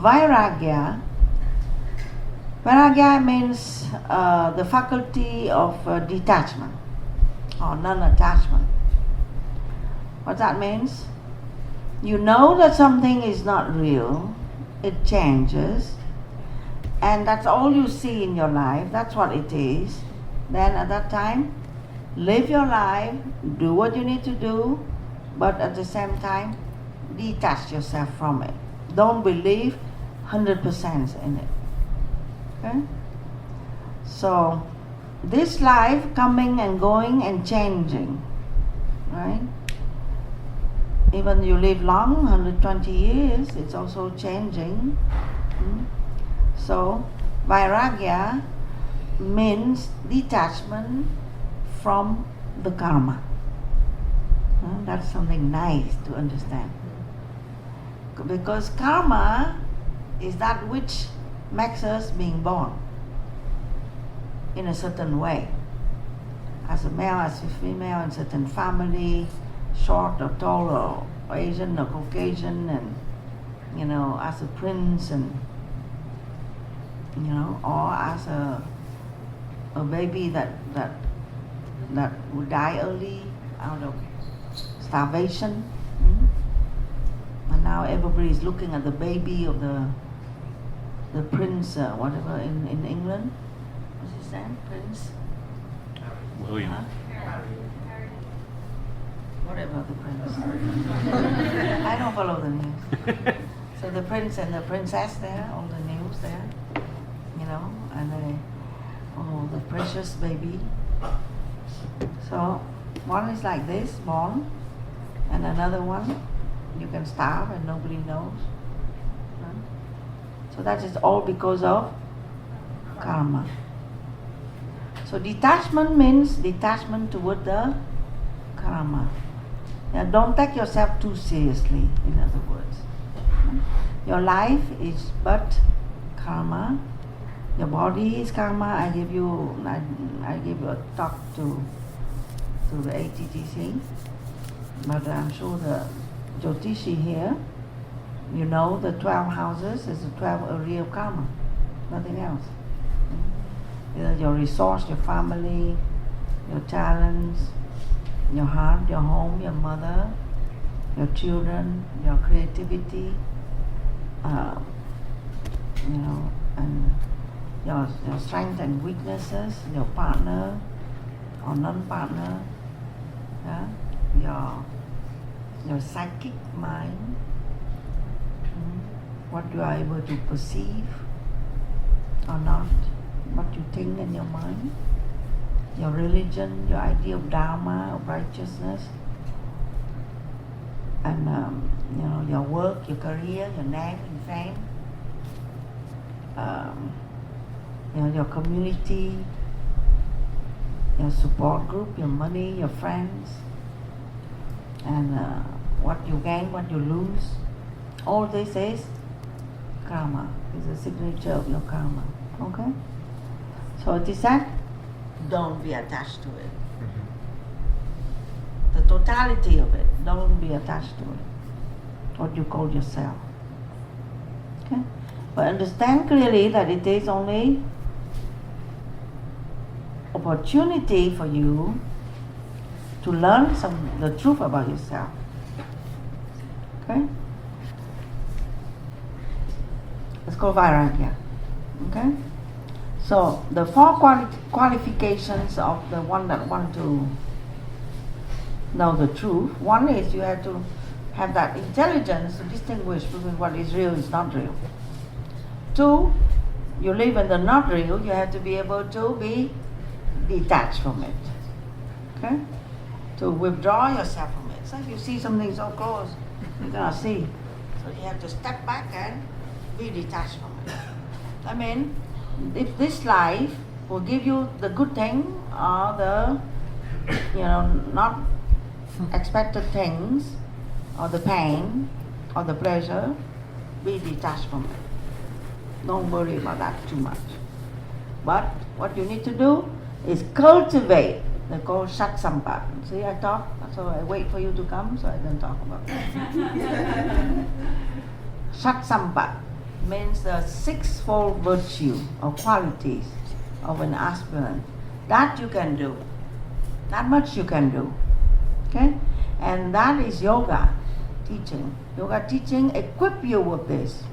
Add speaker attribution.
Speaker 1: Vairagya. Vairagya means the faculty of detachment or non-attachment. What that means? You know that something is not real, it changes, and that's all you see in your life, that's what it is. Then at that time, live your life, do what you need to do, but at the same time, detach yourself from it. Don't believe 100% in it. Okay? So, this life coming and going and changing, right? Even you live long, 120 years, it's also changing. So, Vairagya means detachment from the karma. That's something nice to understand. Because karma is that which makes us being born in a certain way. As a male, as a female, in a certain family, short or tall or Asian or Caucasian, and as a prince, and or as a baby that would die early out of starvation. And now everybody is looking at the baby of the prince, whatever in England. What's his name? Prince
Speaker 2: William.
Speaker 1: Whatever the prince. I don't follow the news. So the prince and the princess there, all the news there, and the precious baby. So one is like this, born, and another one, you can starve and nobody knows. Right? So that is all because of karma. So detachment means detachment toward the karma. Now don't take yourself too seriously, in other words. Your life is but karma. Your body is karma. I give you a talk to the ATTC, but I'm sure the Jyotishi here, the 12 houses is the 12 area of karma, nothing else. Either your resource, your family, your talents, your heart, your home, your mother, your children, your creativity, and your strengths and weaknesses, your partner or non-partner, your psychic mind, what you are able to perceive or not, what you think in your mind, your religion, your idea of dharma, of righteousness, and your work, your career, your name and fame, your community, your support group, your money, your friends, and what you gain, what you lose. All this is karma, is a signature of your karma. Okay? So it is that, don't be attached to it. The totality of it, don't be attached to it. What you call yourself. Okay? But understand clearly that it is only opportunity for you to learn the truth about yourself. Okay? It's called Vairagya. Okay? So the four qualifications of the one that want to know the truth. One is you have to have that intelligence to distinguish between what is real and is not real. Two, you live in the not real, you have to be able to be detached from it. Okay? To withdraw yourself from it. So if you see something so close, you cannot see. So you have to step back and be detached from it. I mean, if this life will give you the good thing or the not expected things, or the pain or the pleasure, be detached from it. Don't worry about that too much. But what you need to do is cultivate the called Shat Sampat. See, I talk, so I wait for you to come, so I don't talk about it. Shat Sampat. means the sixfold virtue or qualities of an aspirant. That you can do. That much you can do. Okay? And that is yoga teaching. Yoga teaching equip you with this.